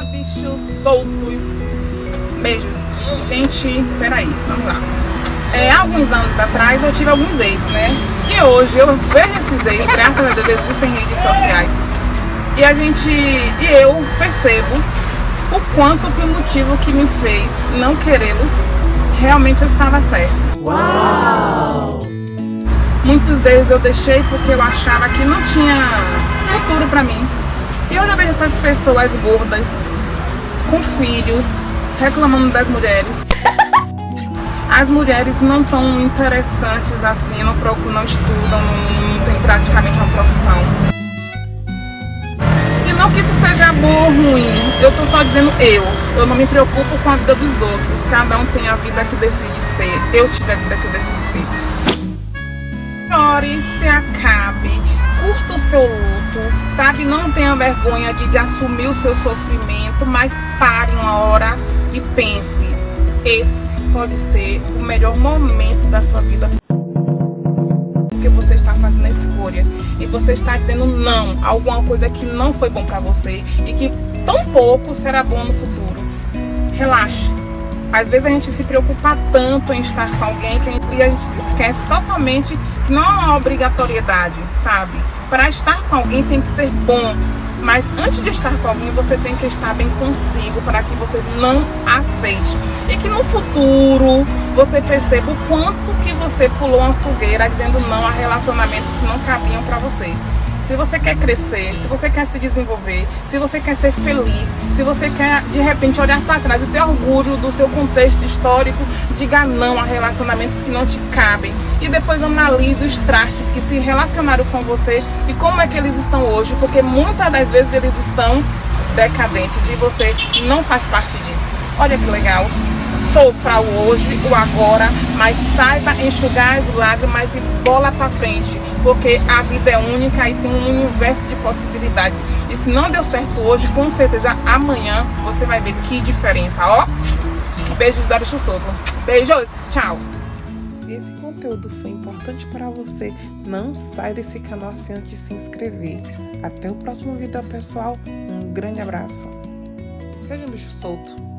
Bichos soltos. Beijos. Gente, peraí, vamos lá. Alguns anos atrás eu tive alguns ex, né? E hoje eu vejo esses ex, graças a Deus existem redes sociais. E eu percebo o quanto que o motivo que me fez não querê-los realmente estava certo. Uau! Muitos deles eu deixei porque eu achava que não tinha futuro pra mim. E eu já vejo essas pessoas gordas, com filhos, reclamando das mulheres. As mulheres não tão interessantes assim, não estudam, não tem praticamente uma profissão. E não que isso seja bom ou ruim, eu tô só dizendo eu não me preocupo com a vida dos outros, cada um tem a vida que decide ter, eu tive a vida que eu decidi ter. Chore, se acabe, curta o seu luto, sabe, não tenha vergonha de assumir o seu sofrimento, mas pare uma hora e pense, esse pode ser o melhor momento da sua vida. Porque você está fazendo escolhas e você está dizendo não a alguma coisa que não foi bom para você e que tão pouco será bom no futuro. Relaxe. Às vezes a gente se preocupa tanto em estar com alguém e a gente se esquece totalmente que não é uma obrigatoriedade, sabe? Para estar com alguém tem que ser bom. Mas antes de estar com alguém, você tem que estar bem consigo para que você não aceite. E que no futuro você perceba o quanto que você pulou uma fogueira dizendo não a relacionamentos que não cabiam para você. Se você quer crescer, se você quer se desenvolver, se você quer ser feliz, se você quer de repente olhar para trás e ter orgulho do seu contexto histórico, diga não a relacionamentos que não te cabem. E depois analise os trastes que se relacionaram com você e como é que eles estão hoje, porque muitas das vezes eles estão decadentes e você não faz parte disso. Olha que legal. Sofra o hoje, o agora, mas saiba enxugar as lágrimas e bola pra frente, porque a vida é única e tem um universo de possibilidades. E se não deu certo hoje, com certeza amanhã você vai ver que diferença, ó. Beijos da Bicho Solto. Beijos, tchau. Se esse conteúdo foi importante para você, não sai desse canal assim antes de se inscrever. Até o próximo vídeo, pessoal. Um grande abraço. Seja um bicho solto.